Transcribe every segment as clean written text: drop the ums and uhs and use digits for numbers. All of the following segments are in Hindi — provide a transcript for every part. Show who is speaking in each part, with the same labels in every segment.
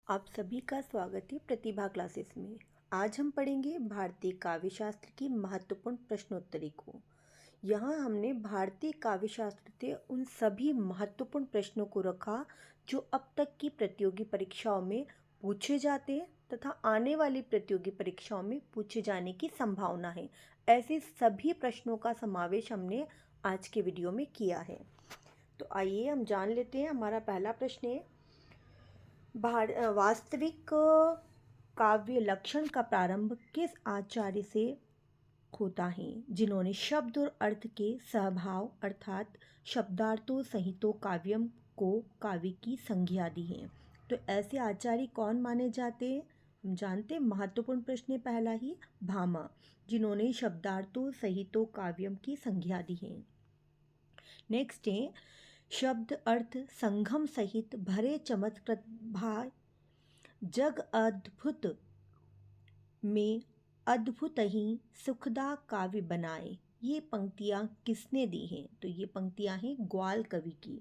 Speaker 1: आप सभी का स्वागत है प्रतिभा क्लासेस में। आज हम पढ़ेंगे भारतीय काव्य शास्त्र की महत्वपूर्ण प्रश्नोत्तरी को। यहाँ हमने भारतीय काव्य शास्त्र के उन सभी महत्वपूर्ण प्रश्नों को रखा जो अब तक की प्रतियोगी परीक्षाओं में पूछे जाते हैं तथा आने वाली प्रतियोगी परीक्षाओं में पूछे जाने की संभावना है। ऐसे सभी प्रश्नों का समावेश हमने आज के वीडियो में किया है। तो आइए हम जान लेते हैं। हमारा पहला प्रश्न है, वास्तविक काव्य लक्षण का प्रारंभ किस आचार्य से होता है जिन्होंने शब्द और अर्थ के सहभाव अर्थात शब्दार्थों सहितो काव्यम को काव्य की संज्ञा दी है। तो ऐसे आचार्य कौन माने जाते हैं? हम जानते हैं, महत्वपूर्ण प्रश्न है पहला ही, भामा, जिन्होंने शब्दार्थों सहितो काव्यम की संज्ञा दी है। नेक्स्ट है, शब्द अर्थ संगम सहित भरे चमत्कृत भाय जग अद्भुत में अद्भुत ही सुखदा काव्य बनाए। ये पंक्तियाँ किसने दी हैं? तो ये पंक्तियाँ हैं ग्वाल कवि की।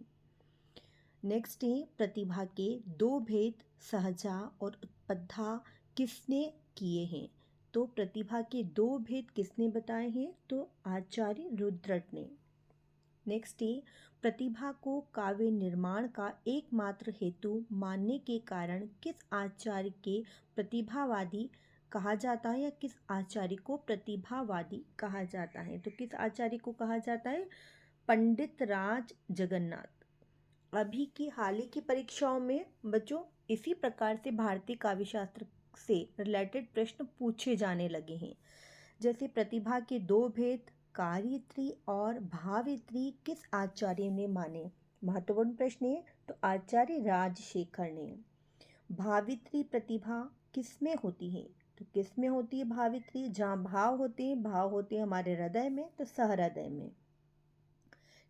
Speaker 1: नेक्स्ट है, प्रतिभा के दो भेद सहजा और उत्पद्धा किसने किए हैं? तो प्रतिभा के दो भेद किसने बताए हैं? तो आचार्य रुद्रट ने। नेक्स्ट है, प्रतिभा को काव्य निर्माण का एकमात्र हेतु मानने के कारण किस आचार्य के प्रतिभावादी कहा जाता है या किस आचार्य को प्रतिभावादी कहा जाता है? तो किस आचार्य को कहा जाता है? पंडित राज जगन्नाथ। अभी की हाल ही की परीक्षाओं में बच्चों इसी प्रकार से भारतीय काव्य शास्त्र से रिलेटेड प्रश्न पूछे जाने लगे हैं। जैसे प्रतिभा के दो भेद कार्यत्री और भावित्री किस आचार्य ने माने? महत्वपूर्ण प्रश्न है। तो आचार्य राजशेखर ने। भावित्री प्रतिभा किसमें होती है? तो किसमें होती है भावित्री? जहाँ भाव होते हैं हमारे हृदय में, तो सहृदय में।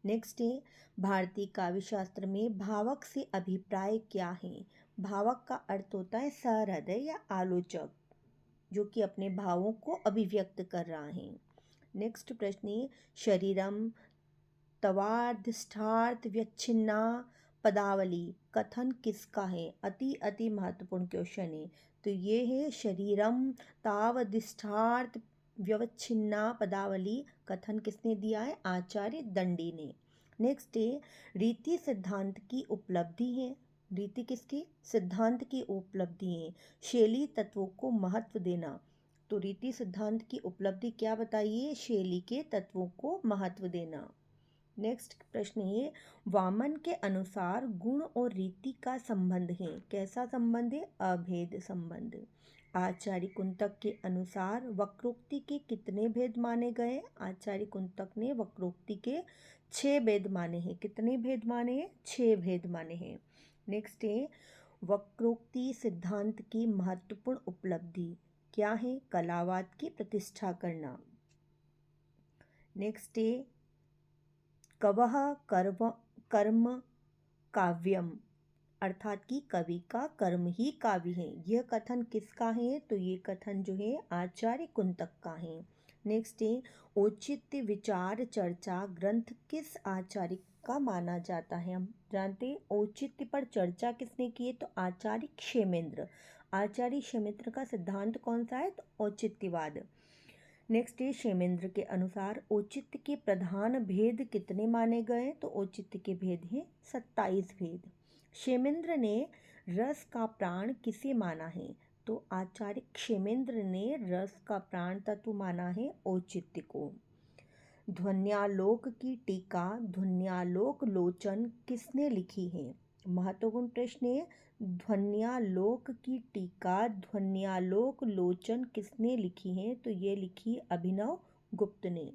Speaker 1: नेक्स्ट है, भारतीय काव्य शास्त्र में भावक से अभिप्राय क्या है? भावक का अर्थ होता है सहृदय या आलोचक, जो कि अपने भावों को अभिव्यक्त कर रहा है। नेक्स्ट प्रश्न है, शरीरम तवाधिष्ठार्थ व्यच्छिन्ना पदावली कथन किसका है? अति महत्वपूर्ण क्वेश्चन है। तो ये है शरीरम तावधिष्ठार्थ व्यवच्छिन्ना पदावली कथन किसने दिया है? आचार्य दंडी ने। नेक्स्ट है, रीति सिद्धांत की उपलब्धि है। रीति किसकी? सिद्धांत की उपलब्धि है। शैली तत्वों को महत्व देना। तो रीति सिद्धांत की उपलब्धि क्या बताइए? शैली के तत्वों को महत्व देना। नेक्स्ट प्रश्न है, वामन के अनुसार गुण और रीति का संबंध है। कैसा संबंध है? अभेद संबंध। आचार्य कुंतक के अनुसार वक्रोक्ति के कितने भेद माने गए? आचार्य कुंतक ने वक्रोक्ति के 6 भेद माने हैं। कितने भेद माने हैं? 6 भेद माने हैं। नेक्स्ट है, वक्रोक्ति सिद्धांत की महत्वपूर्ण उपलब्धि क्या है? कलावाद की प्रतिष्ठा करना। नेक्स्ट है, कवः कर्म काव्यम, अर्थात कि कवि का कर्म ही काव्य है। यह कथन किसका है? तो ये कथन जो है आचार्य कुंतक का है। नेक्स्ट है, औचित्य विचार चर्चा ग्रंथ किस आचार्य का माना जाता है? हम जानते हैं औचित्य पर चर्चा किसने की है? तो आचार्य क्षेमेंद्र। आचार्य क्षेमेंद्र का सिद्धांत कौन सा है? तो औचित्यवाद। नेक्स्ट है, क्षेमेंद्र के अनुसार औचित्य के प्रधान भेद कितने माने गए? तो औचित्य के भेद हैं 27 भेद। क्षेमेंद्र ने रस का प्राण किसे माना है? तो आचार्य क्षेमेंद्र ने रस का प्राण तत्व माना है औचित्य को। ध्वन्यालोक की टीका ध्वन्यालोक लोचन किसने लिखी है? महत्वपूर्ण प्रश्न है। ध्वन्यालोक की टीका ध्वन्यालोक लोचन किसने लिखी है? तो ये लिखी अभिनव गुप्त ने।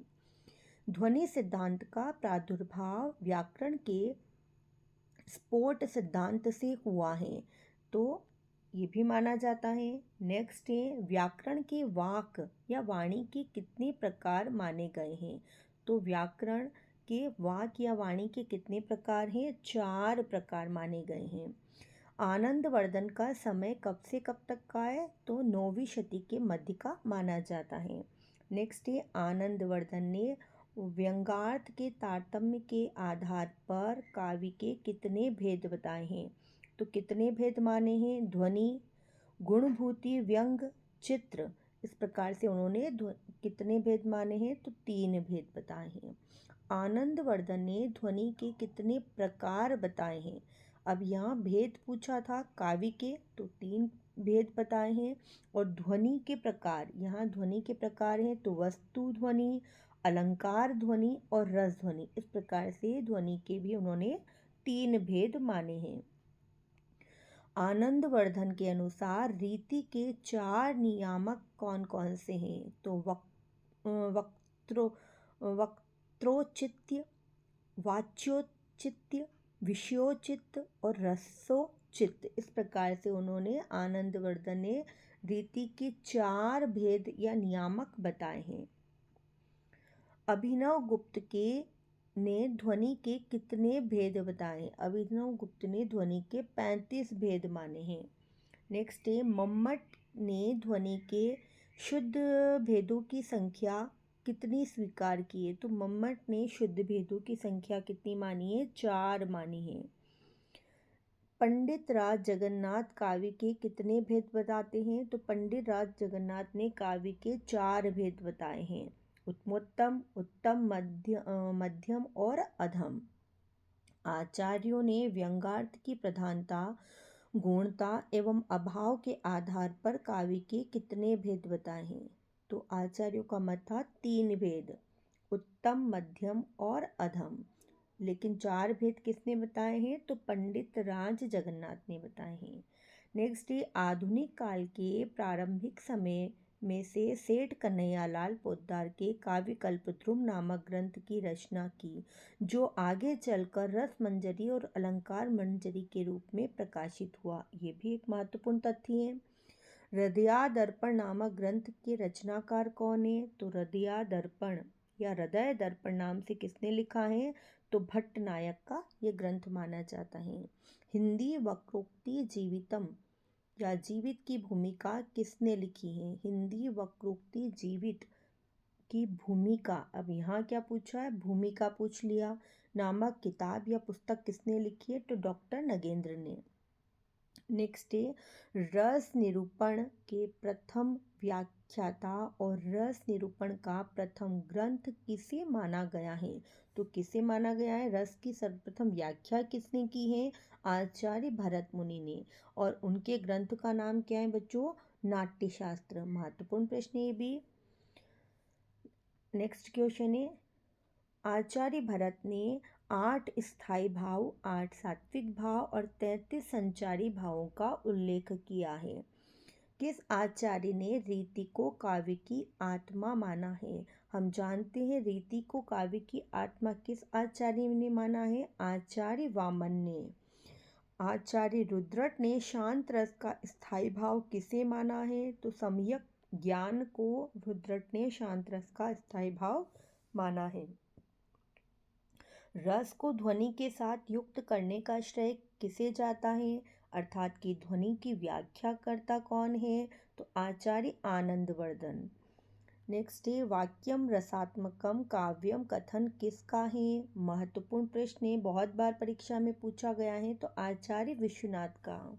Speaker 1: ध्वनि सिद्धांत का प्रादुर्भाव व्याकरण के स्फोट सिद्धांत से हुआ है। तो ये भी माना जाता है। नेक्स्ट है, व्याकरण के वाक या वाणी के कितने प्रकार माने गए हैं? तो व्याकरण के वाक या वाणी के कितने प्रकार हैं? 4 प्रकार माने गए हैं। आनंदवर्धन का समय कब से कब तक का है? तो 9वीं शती के मध्य का माना जाता है। नेक्स्ट है, आनंदवर्धन ने व्यंग्यार्थ के तारतम्य के आधार पर काव्य के कितने भेद बताए हैं? तो कितने भेद माने हैं? ध्वनि, गुणभूति, व्यंग, चित्र। इस प्रकार से उन्होंने कितने भेद माने हैं? तो 3 भेद बताए हैं। आनंदवर्धन ने ध्वनि के कितने प्रकार बताए हैं? अब यहाँ भेद पूछा था काव्य के, तो 3 भेद बताए हैं। और ध्वनि के प्रकार, यहाँ ध्वनि के प्रकार हैं तो वस्तु ध्वनि, अलंकार ध्वनि और रस ध्वनि। इस प्रकार से ध्वनि के भी उन्होंने 3 भेद माने हैं। आनंदवर्धन के अनुसार रीति के 4 नियामक कौन कौन से हैं? तो वक्त्रोचित्य, वाच्योचित्य, विषयोचित्त और रसोचित्त। इस प्रकार से उन्होंने आनंदवर्धन ने रीति के 4 भेद या नियामक बताए हैं। अभिनव गुप्त ने ध्वनि के कितने भेद बताए? अभिनव गुप्त ने ध्वनि के 35 भेद माने हैं। नेक्स्ट है, मम्मट ने ध्वनि के शुद्ध भेदों की संख्या कितनी स्वीकार की है? तो मम्मट ने शुद्ध भेदों की संख्या कितनी मानी है? 4 मानी है। पंडित राज जगन्नाथ काव्य के कितने भेद बताते हैं? तो पंडित राज जगन्नाथ ने काव्य के 4 भेद बताए हैं। उत्तमोत्तम, उत्तम, मध्यम और अधम। आचार्यों ने व्यंग्यार्थ की प्रधानता, गौणता एवं अभाव के आधार पर काव्य के कितने भेद बताए हैं? तो आचार्यों का मत था 3 भेद, उत्तम, मध्यम और अधम। लेकिन 4 भेद किसने बताए हैं? तो पंडित राज जगन्नाथ ने बताए हैं। नेक्स्ट है, आधुनिक काल के प्रारंभिक समय में से सेठ कन्हैयालाल पोद्दार के काव्य कल्पद्रुम नामक ग्रंथ की रचना की, जो आगे चलकर रस मंजरी और अलंकार मंजरी के रूप में प्रकाशित हुआ। ये भी एक महत्वपूर्ण तथ्य है। हृदयादर्पण नामक ग्रंथ के रचनाकार कौन है? तो हृदयादर्पण या हृदय दर्पण नाम से किसने लिखा है? तो भट्ट नायक का ये ग्रंथ माना जाता है। हिंदी वक्रोक्ति जीवितम या जीवित की भूमिका किसने लिखी है? हिंदी वक्रोक्ति जीवित की भूमिका, अब यहाँ क्या पूछा है? भूमिका पूछ लिया। नामक किताब या पुस्तक किसने लिखी है? तो डॉक्टर नगेंद्र ने। नेक्स्ट है, रस निरूपण के प्रथम व्याख्याता और रस निरूपण का प्रथम ग्रंथ किसे माना गया है? तो किसे माना गया है? रस की सर्वप्रथम व्याख्या किसने की है? आचार्य भरत मुनि ने। और उनके ग्रंथ का नाम क्या है बच्चों? नाट्यशास्त्र। महत्वपूर्ण प्रश्न ये भी। नेक्स्ट क्वेश्चन है, आचार्य भरत ने 8 स्थायी भाव, 8 सात्विक भाव और 33 संचारी भावों का उल्लेख किया है। किस आचार्य ने रीति को काव्य की आत्मा माना है? हम जानते हैं रीति को काव्य की आत्मा किस आचार्य ने माना है? आचार्य वामन ने। आचार्य रुद्रट ने शांत रस का स्थायी भाव किसे माना है? तो सम्यक ज्ञान को रुद्रट ने शांत रस का स्थायी भाव माना है। रस को ध्वनि के साथ युक्त करने का श्रेय किसे जाता है? अर्थात कि ध्वनि की व्याख्याकर्ता कौन है? तो आचार्य आनंदवर्धन। नेक्स्ट है, वाक्यम रसात्मकम काव्यम कथन किसका है? महत्वपूर्ण प्रश्न है, बहुत बार परीक्षा में पूछा गया है। तो आचार्य विश्वनाथ का।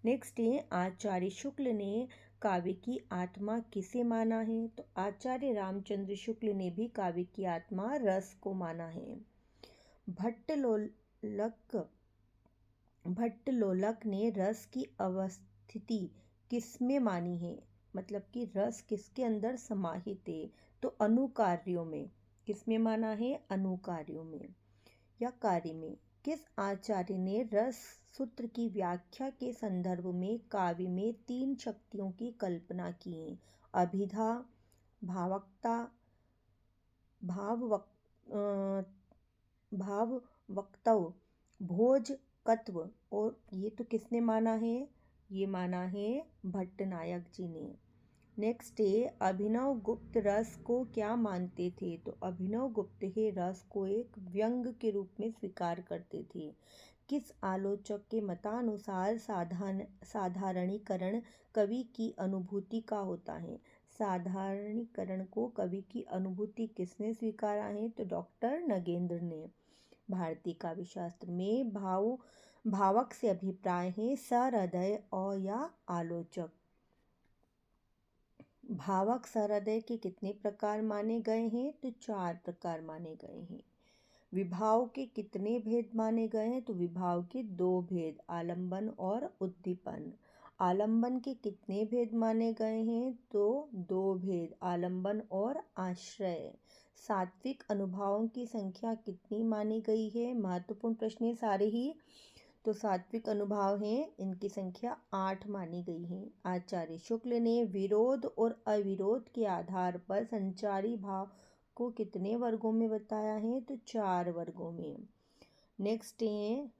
Speaker 1: नेक्स्ट है, आचार्य शुक्ल ने काव्य की आत्मा किसे माना है? तो आचार्य रामचंद्र शुक्ल ने भी काव्य की आत्मा रस को माना है। भट्टलोलक ने रस की अवस्थिति किसमें मानी है? मतलब कि रस किसके अंदर समाहित है? तो अनुकार्यों में। किसमें माना है? अनुकार्यों में या कार्य में। किस आचार्य ने रस सूत्र की व्याख्या के संदर्भ में काव्य में 3 शक्तियों की कल्पना की है? अभिधा, भावकता, भाववक्तव्य, भोजकत्व। और ये तो किसने माना है? ये माना है भट्टनायक जी ने। नेक्स्ट है, अभिनव गुप्त रस को क्या मानते थे? तो अभिनव गुप्त ही रस को एक व्यंग के रूप में स्वीकार करते थे। किस आलोचक के मतानुसार साधारणीकरण कवि की अनुभूति का होता है? साधारणीकरण को कवि की अनुभूति किसने स्वीकारा है? तो डॉक्टर नगेंद्र ने। भारतीय काव्य शास्त्र में भावक से अभिप्राय है सहृदय और या आलोचक। भावक सहृदय के कितने प्रकार माने गए हैं? तो 4 प्रकार माने गए हैं। विभाव के कितने भेद माने गए हैं? तो विभाव के 2 भेद, आलंबन और उद्दीपन। आलंबन के कितने भेद माने गए हैं? तो 2 भेद, आलंबन और आश्रय। सात्विक अनुभावों की संख्या कितनी मानी गई है? महत्वपूर्ण प्रश्न है सारे ही। तो सात्विक अनुभाव हैं, इनकी संख्या 8 मानी गई है। आचार्य शुक्ल ने विरोध और अविरोध के आधार पर संचारी भाव को कितने वर्गों में बताया है? तो 4 वर्गों में। नेक्स्ट है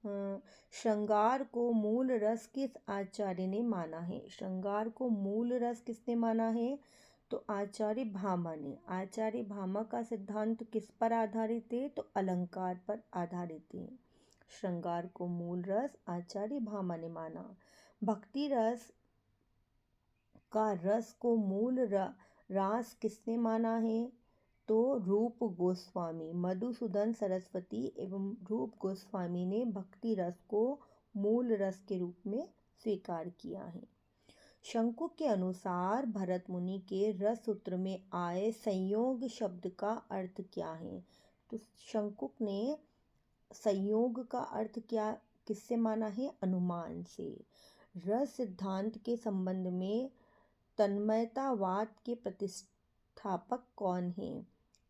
Speaker 1: श्रृंगार को मूल रस किस आचार्य ने माना है? श्रृंगार को मूल रस किसने माना है? तो आचार्य भामा ने। आचार्य भामा का सिद्धांत किस पर आधारित है? तो अलंकार पर आधारित है। श्रृंगार को मूल रस आचार्य भामा ने माना। भक्ति रस का रस को मूल रास किसने माना है? तो रूप गोस्वामी। मधुसूदन सरस्वती एवं रूप गोस्वामी ने भक्ति रस को मूल रस के रूप में स्वीकार किया है। शंकु के अनुसार भरत मुनि के रस सूत्र में आए संयोग शब्द का अर्थ क्या है? तो शंकुक ने संयोग का अर्थ क्या किससे माना है? अनुमान से। रस सिद्धांत के संबंध में तन्मयतावाद के प्रतिष्ठापक कौन है?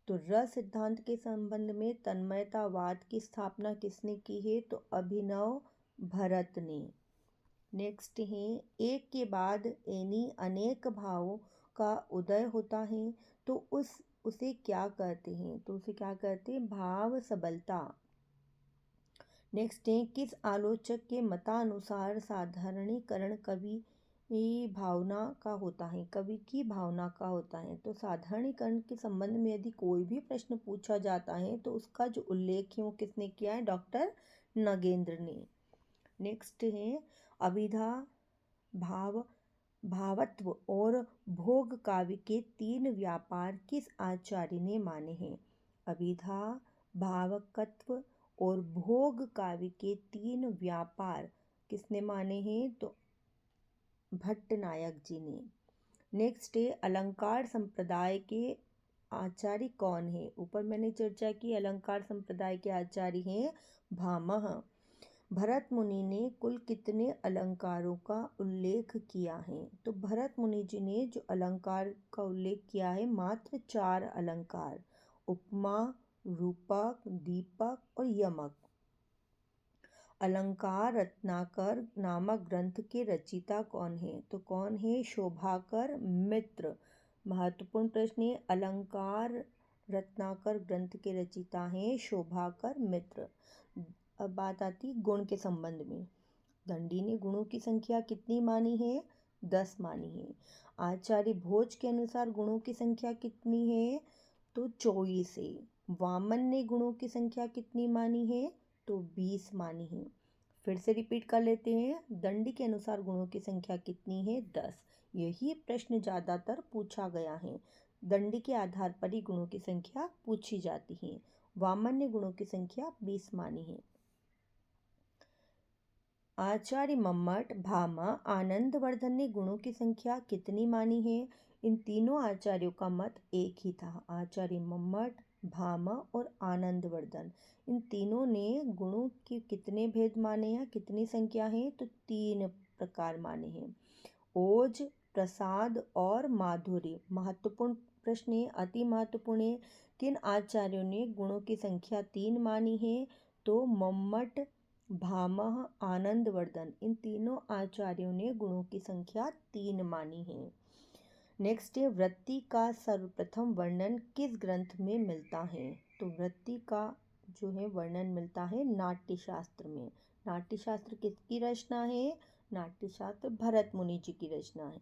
Speaker 1: तो रस सिद्धांत के संबंध में तन्मयतावाद की स्थापना किसने की है? तो अभिनव भरत ने। नेक्स्ट है एक के बाद यानी अनेक भावों का उदय होता है तो उसे क्या कहते हैं? तो उसे क्या कहते हैं? भाव सबलता। नेक्स्ट है किस आलोचक के मतानुसार साधारणीकरण कवि भावना का होता है? कवि की भावना का होता है। तो साधारणीकरण के संबंध में यदि कोई भी प्रश्न पूछा जाता है तो उसका जो उल्लेख है वो किसने किया है? डॉक्टर नगेंद्र ने। नेक्स्ट है अभिधा, भाव, भावत्व और भोग काव्य के 3 व्यापार किस आचार्य ने माने हैं? अभिधा, भावकत्व और भोग काव्य के 3 व्यापार किसने माने हैं? तो भट्टनायक जी ने। नेक्स्ट है अलंकार संप्रदाय के आचार्य कौन है? ऊपर मैंने चर्चा की अलंकार संप्रदाय के आचार्य हैं भामह। भरत मुनि ने कुल कितने अलंकारों का उल्लेख किया है? तो भरत मुनि जी ने जो अलंकार का उल्लेख किया है मात्र 4 अलंकार, उपमा, रूपक, दीपक और यमक। अलंकार रत्नाकर नामक ग्रंथ के रचयिता कौन है? तो कौन है? शोभाकर मित्र। महत्वपूर्ण प्रश्न है अलंकार रत्नाकर ग्रंथ के रचयिता हैं शोभाकर मित्र। अब बात आती गुण के संबंध में। दंडी ने गुणों की संख्या कितनी मानी है? 10 मानी है। आचार्य भोज के अनुसार गुणों की संख्या कितनी है? तो 24 है। वामन ने गुणों की संख्या कितनी मानी है? तो 20 मानी है। फिर से रिपीट कर लेते हैं, दंडी के अनुसार गुणों की संख्या कितनी है? 10। यही प्रश्न ज़्यादातर पूछा गया है। दंडी के आधार पर ही गुणों की संख्या पूछी जाती है। वामन ने गुणों की संख्या 20 मानी है। आचार्य मम्मट, भामा, आनंदवर्धन ने गुणों की संख्या कितनी मानी है? इन तीनों आचार्यों का मत एक ही था। आचार्य मम्मट, भामा और आनंदवर्धन इन तीनों ने गुणों के कितने भेद माने हैं? कितनी संख्या है? तो 3 प्रकार माने हैं, ओज, प्रसाद और माधुर्य। महत्वपूर्ण प्रश्न है, अति महत्वपूर्ण है। किन आचार्यों ने गुणों की संख्या 3 मानी है? तो मम्मट, भामह, आनंदवर्धन इन तीनों आचार्यों ने गुणों की संख्या 3 मानी है। नेक्स्ट है वृत्ति का सर्वप्रथम वर्णन किस ग्रंथ में मिलता है? तो वृत्ति का जो है वर्णन मिलता है नाट्यशास्त्र में। नाट्यशास्त्र किसकी रचना है? नाट्यशास्त्र भरत मुनि जी की रचना है।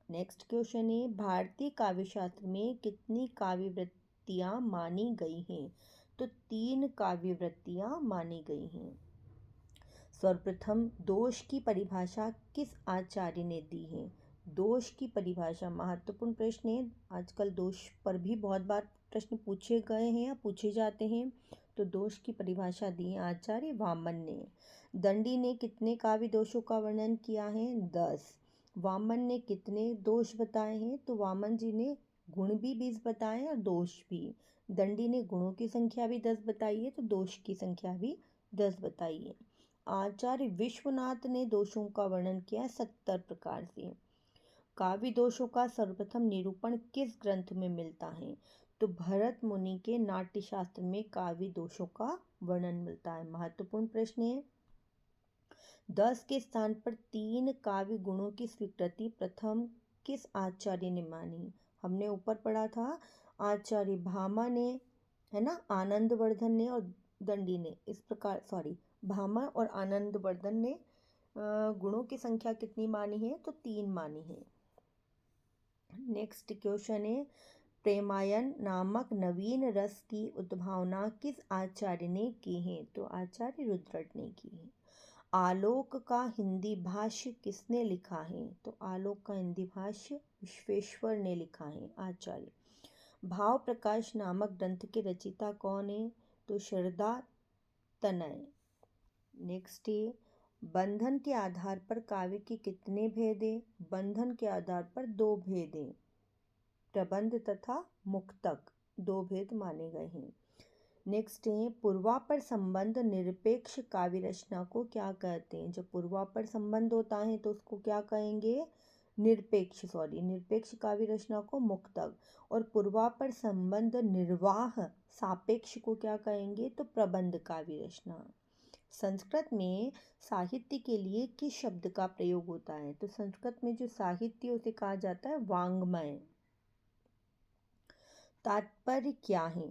Speaker 1: नेक्स्ट क्वेश्चन है भारतीय काव्यशास्त्र में कितनी काव्य वृत्तियाँ मानी गई हैं? तो 3 काव्य वृत्तियाँ मानी गई हैं। सर्वप्रथम दोष की परिभाषा किस आचार्य ने दी है? दोष की परिभाषा महत्वपूर्ण प्रश्न है। आजकल दोष पर भी बहुत बार प्रश्न पूछे गए हैं या पूछे जाते हैं। तो तो दोष की परिभाषा दी है आचार्य वामन ने। दंडी ने कितने काव्य दोषों का वर्णन किया है? 10। वामन ने कितने दोष बताए हैं? तो वामन जी ने गुण भी 20 बताए और दोष भी। दंडी ने गुणों की संख्या भी 10 बताई है, तो दोष की संख्या भी 10 बताई है। आचार्य विश्वनाथ ने दोषों का वर्णन किया है 70 प्रकार से। काव्य दोषों का सर्वप्रथम निरूपण किस ग्रंथ में मिलता है? तो भरत मुनि के नाट्यशास्त्र में काव्य दोषों का वर्णन मिलता है। महत्वपूर्ण प्रश्न है। 10 के स्थान पर 3 काव्य गुणों की स्वीकृति प्रथम किस आचार्य ने मानी? हमने ऊपर पढ़ा था आचार्य भामा ने, है ना, आनंदवर्धन ने और दंडी ने। इस प्रकार भामा और आनंदवर्धन ने गुणों की संख्या कितनी मानी है? तो 3 मानी है। नेक्स्ट क्वेश्चन है, प्रेमायन नामक नवीन रस की उद्भावना किस आचार्य ने की है? तो आचार्य रुद्रट ने की है। आलोक का हिंदी भाष्य किसने लिखा है? तो आलोक का हिंदी भाष्य विश्वेश्वर ने लिखा है, आचार्य। भाव प्रकाश नामक ग्रंथ के रचयिता कौन है? तो श्रद्धा तनय। नेक्स्ट है, बंधन के आधार पर काव्य के कितने भेद हैं? बंधन के आधार पर 2 भेद हैं, प्रबंध तथा मुक्तक, 2 भेद माने गए हैं। नेक्स्ट है, पूर्वापर संबंध निरपेक्ष काव्य रचना को क्या कहते हैं? जब पूर्वापर संबंध होता है तो उसको क्या कहेंगे? निरपेक्ष काव्य रचना को मुक्तक। और पूर्वापर संबंध निर्वाह सापेक्ष को क्या कहेंगे? तो प्रबंध काव्य रचना। संस्कृत में साहित्य के लिए किस शब्द का प्रयोग होता है? तो संस्कृत में जो साहित्य उसे कहा जाता है वाङ्मय। तात्पर्य क्या है?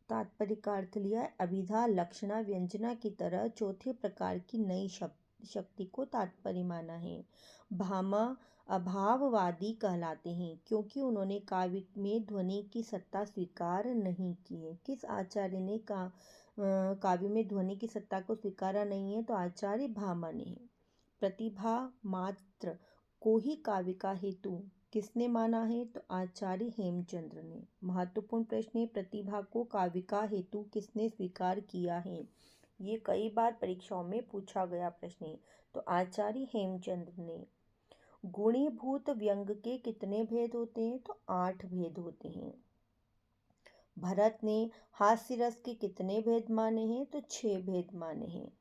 Speaker 1: तात्पर्य का अर्थ लिया है अभिधा, लक्षणा, व्यंजना की तरह चौथे प्रकार की नई शक्ति को तात्पर्य माना है। भामा अभाववादी कहलाते हैं क्योंकि उन्होंने काव्य में ध्वनि की सत्ता स्वीकार नहीं की है। किस आचार्य ने काव्य में ध्वनि की सत्ता को स्वीकारा नहीं है? तो आचार्य भामा ने। प्रतिभा मात्र को ही काव्य का हेतु किसने माना है? तो आचार्य हेमचंद्र ने। महत्वपूर्ण प्रश्न है, प्रतिभा को काव्य का हेतु किसने स्वीकार किया है? ये कई बार परीक्षाओं में पूछा गया प्रश्न है, तो आचार्य हेमचंद्र ने। गुणीभूत व्यंग के कितने भेद होते हैं? तो 8 भेद होते हैं। भरत ने हास्य रस के कितने भेद माने हैं? तो 6 भेद माने हैं।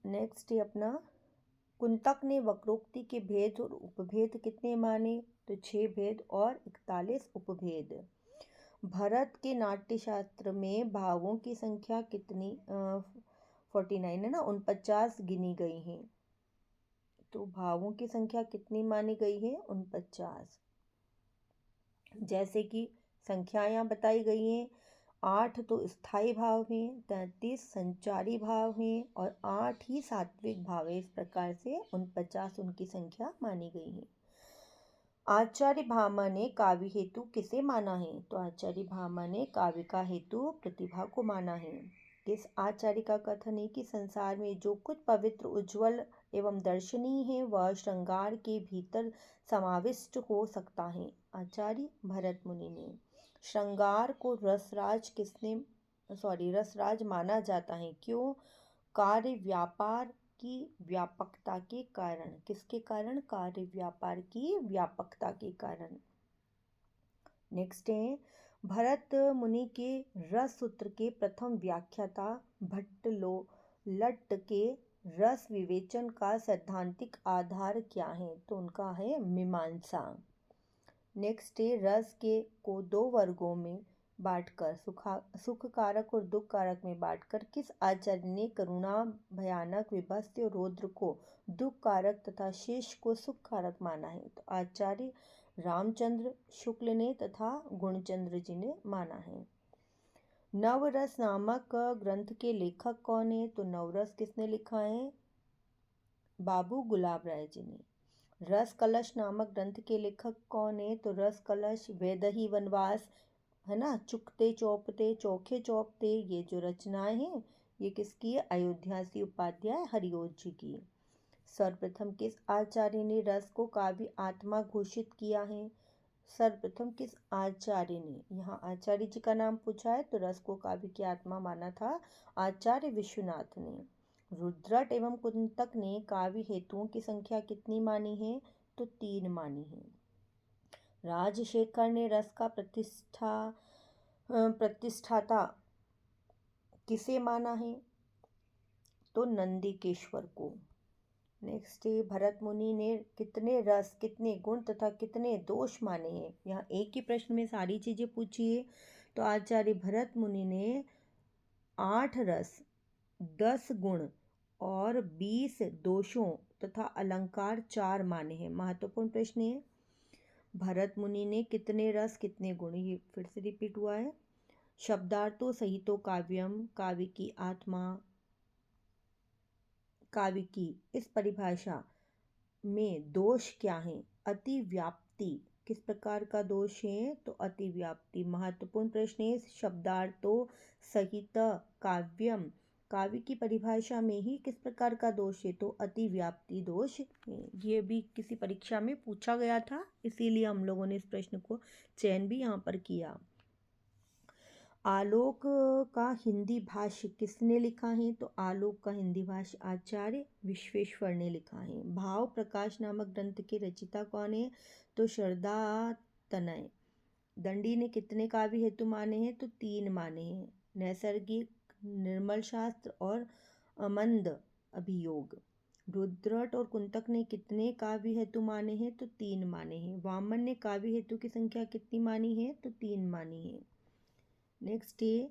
Speaker 1: नेक्स्ट है अपना, कुंतक ने वक्रोक्ति के भेद और उपभेद कितने माने? तो 6 भेद और 41 उपभेद। भरत के नाट्यशास्त्र में भावों की संख्या कितनी 49 है ना, 49 गिनी गई हैं। तो भावों की संख्या कितनी मानी गई है? 49। जैसे कि संख्याएं बताई गई हैं, 8 तो स्थायी भाव हैं, 33 संचारी भाव हैं और 8 ही सात्विक भाव है। इस प्रकार से 49 उनकी संख्या मानी गई है। आचार्य भामा ने काव्य हेतु किसे माना है? तो आचार्य भामा ने काव्य का हेतु प्रतिभा को माना है। किस आचार्य का कथन है कि संसार में जो कुछ पवित्र, उज्जवल एवं दर्शनीय है वह श्रृंगार के भीतर समाविष्ट हो सकता है? आचार्य भरत मुनि ने। श्रृंगार को रसराज माना जाता है। क्यों? कार्य व्यापार की व्यापकता के कारण। किसके कारण? कार्य व्यापार की व्यापकता के कारण। नेक्स्ट है, भरत मुनि के रस सूत्र के प्रथम व्याख्याता भट्टलोलट्ट के रस विवेचन का सैद्धांतिक आधार क्या है? तो उनका है मीमांसा। नेक्स्ट है, रस को 2 वर्गों में बांटकर सुख कारक और दुख कारक में बांटकर किस आचार्य ने करुणा, भयानक, विभत्स और रौद्र को दुख कारक तथा शेष को सुख कारक माना है? तो आचार्य रामचंद्र शुक्ल ने तथा गुणचंद्र जी ने माना है। नवरस नामक ग्रंथ के लेखक कौन है? तो नवरस किसने लिखा है? बाबू गुलाब राय जी ने। रस कलश नामक ग्रंथ के लेखक कौन है? तो रस कलश, वैदेही वनवास, है ना, चुकते चौपते, चौखे चौपते, ये जो रचनाएं हैं ये किसकी है? अयोध्यासी उपाध्याय हरिओज जी की। सर्वप्रथम किस आचार्य ने रस को काव्य आत्मा घोषित किया है? सर्वप्रथम किस आचार्य ने, यहाँ आचार्य जी का नाम पूछा है, तो रस को काव्य की आत्मा माना था आचार्य विश्वनाथ ने। रुद्रट एवं कुंतक ने काव्य हेतुओं की संख्या कितनी मानी है, तो 3 मानी है। राजशेखर ने रस का प्रतिष्ठाता किसे माना है, तो नंदिकेश्वर को। नेक्स्ट है, भरत मुनि ने कितने रस, कितने गुण तथा कितने दोष माने हैं। यहाँ एक ही प्रश्न में सारी चीजें पूछी है, तो आचार्य भरत मुनि ने 8 रस, 10 गुण और 20 दोषों तथा अलंकार 4 माने हैं। महत्वपूर्ण प्रश्न है, भरत मुनि ने कितने रस, कितने गुण, ये फिर से रिपीट हुआ है। शब्दार्थो सहितो काव्यम, काव्य की आत्मा, काव्य की इस परिभाषा में दोष क्या है, अतिव्याप्ति, किस प्रकार का दोष है, तो अतिव्याप्ति। महत्वपूर्ण प्रश्न है, शब्दार्थो सहित काव्यम, काव्य की परिभाषा में ही किस प्रकार का दोष है, तो अतिव्याप्ति दोष है। ये भी किसी परीक्षा में पूछा गया था, इसीलिए हम लोगों ने इस प्रश्न को चयन भी यहाँ पर किया। आलोक का हिंदी भाष्य किसने लिखा है, तो आलोक का हिंदी भाष्य आचार्य विश्वेश्वर ने लिखा है। भाव प्रकाश नामक ग्रंथ के रचिता कौन है, तो शारदा तनय। दंडी ने कितने काव्य हेतु माने हैं, तो 3 माने हैं। नैसर्गिक, निर्मल शास्त्र और अमंद अभियोग। रुद्रट और कुंतक ने कितने काव्य हेतु माने हैं, तो 3 माने हैं। वामन ने काव्य हेतु की संख्या कितनी मानी है, तो 3 मानी है। नेक्स्ट है,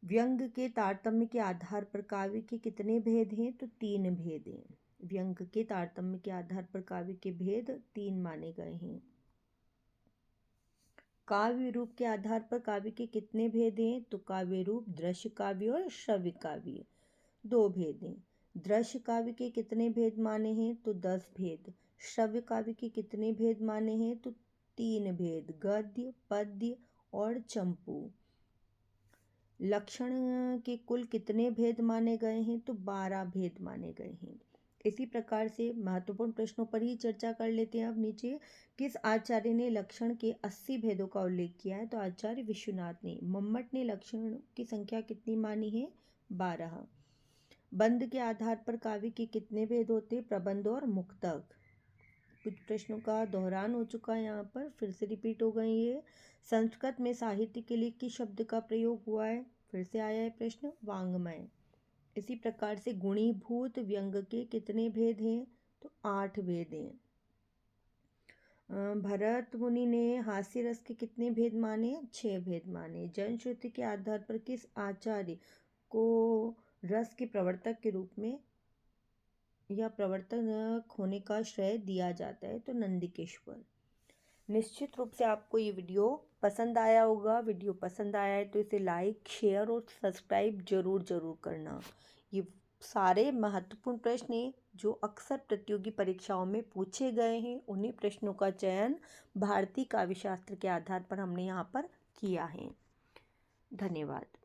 Speaker 1: व्यंग के तारतम्य के आधार पर काव्य के कितने भेद हैं, तो 3 भेद हैं। व्यंग के तारतम्य के आधार पर काव्य के भेद 3 माने गए हैं। काव्य रूप के आधार पर काव्य के कितने भेद हैं, तो काव्य रूप दृश्य काव्य और श्रव्य काव्य 2 भेद हैं। दृश्य काव्य के कितने भेद माने हैं, तो 10 भेद। श्रव्य काव्य के कितने भेद माने हैं, तो 3 भेद, गद्य, पद्य और चंपू। लक्षण के कुल कितने भेद माने गए हैं, तो 12 भेद माने गए हैं। इसी प्रकार से महत्वपूर्ण प्रश्नों पर ही चर्चा कर लेते हैं। अब नीचे, किस आचार्य ने लक्षण के 80 भेदों का उल्लेख किया है, तो आचार्य विश्वनाथ ने। मम्मट ने लक्षण की संख्या कितनी मानी है, 12। बंद के आधार पर काव्य के कितने भेद होते, प्रबंध और मुक्तक। कुछ प्रश्नों का दोहरान हो चुका है, यहाँ पर फिर से रिपीट हो गई है। संस्कृत में साहित्य के लिए किस शब्द का प्रयोग हुआ है, फिर से आया है प्रश्न, वाङ्मय। इसी प्रकार से गुणीभूत व्यंग के कितने भेद हैं, तो 8 भेद हैं। भरत मुनि ने हास्य रस के कितने भेद माने, 6 भेद माने। जनश्रुति के आधार पर किस आचार्य को रस के प्रवर्तक के रूप में या प्रवर्तक होने का श्रेय दिया जाता है, तो नंदिकेश्वर। निश्चित रूप से आपको ये वीडियो पसंद आया होगा। वीडियो पसंद आया है तो इसे लाइक, शेयर और सब्सक्राइब जरूर करना। ये सारे महत्वपूर्ण प्रश्न हैं जो अक्सर प्रतियोगी परीक्षाओं में पूछे गए हैं। उन्हीं प्रश्नों का चयन भारतीय काव्यशास्त्र के आधार पर हमने यहाँ पर किया है। धन्यवाद।